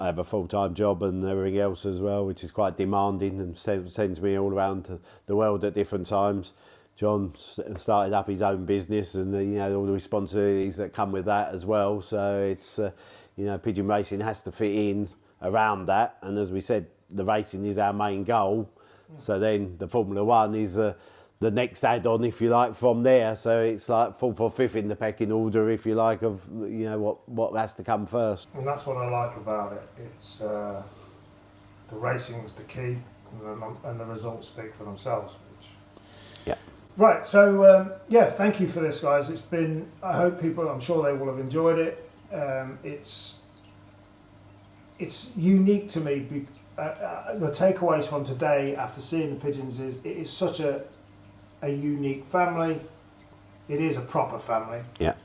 have a full-time job and everything else as well, which is quite demanding and sends me all around the world at different times. John started up his own business, and all the responsibilities that come with that as well. So it's pigeon racing has to fit in around that. And as we said, the racing is our main goal. So then the Formula One is the next add-on, if you like, from there. So it's like 4th or 5th in the pecking order, if you like, of what has to come first. And that's what I like about it. It's the racing's the key, and the results speak for themselves. Right, so thank you for this, guys. It's been, I hope people, I'm sure they will have enjoyed it. It's unique to me. The takeaways from today after seeing the pigeons is it is such a unique family. It is a proper family. Yeah.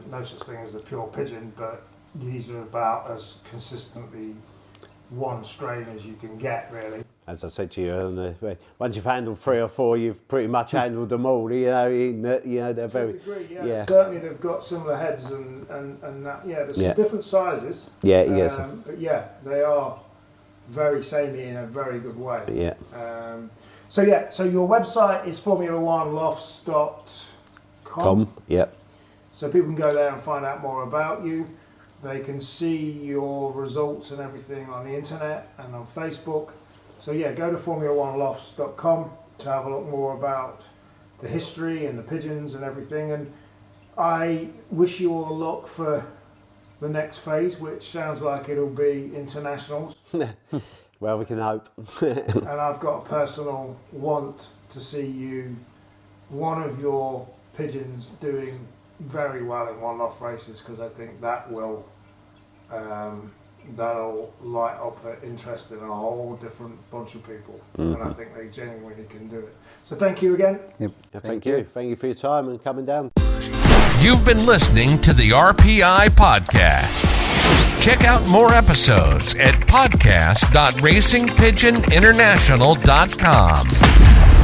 No such thing as a pure pigeon, but these are about as consistently one strain as you can get, really. As I said to you, once you've handled 3 or 4, you've pretty much handled them all. They're very. To a degree, certainly they've got similar heads and that. There's some different sizes. Yeah, yes. But they are very samey in a very good way. Yeah. So your website is formula1lofts.com. Yeah. So people can go there and find out more about you. They can see your results and everything on the internet and on Facebook. So go to formula1lofts.com to have a look more about the history and the pigeons and everything. And I wish you all luck for the next phase, which sounds like it'll be internationals. Well, we can hope. And I've got a personal want to see one of your pigeons doing very well in one-off races, because I think that will that'll light up an interest in a whole different bunch of people. And I think they genuinely can do it. So thank you again. Yep. Thank you. Thank you for your time and coming down. You've been listening to the RPI Podcast. Check out more episodes at podcast.racingpigeoninternational.com.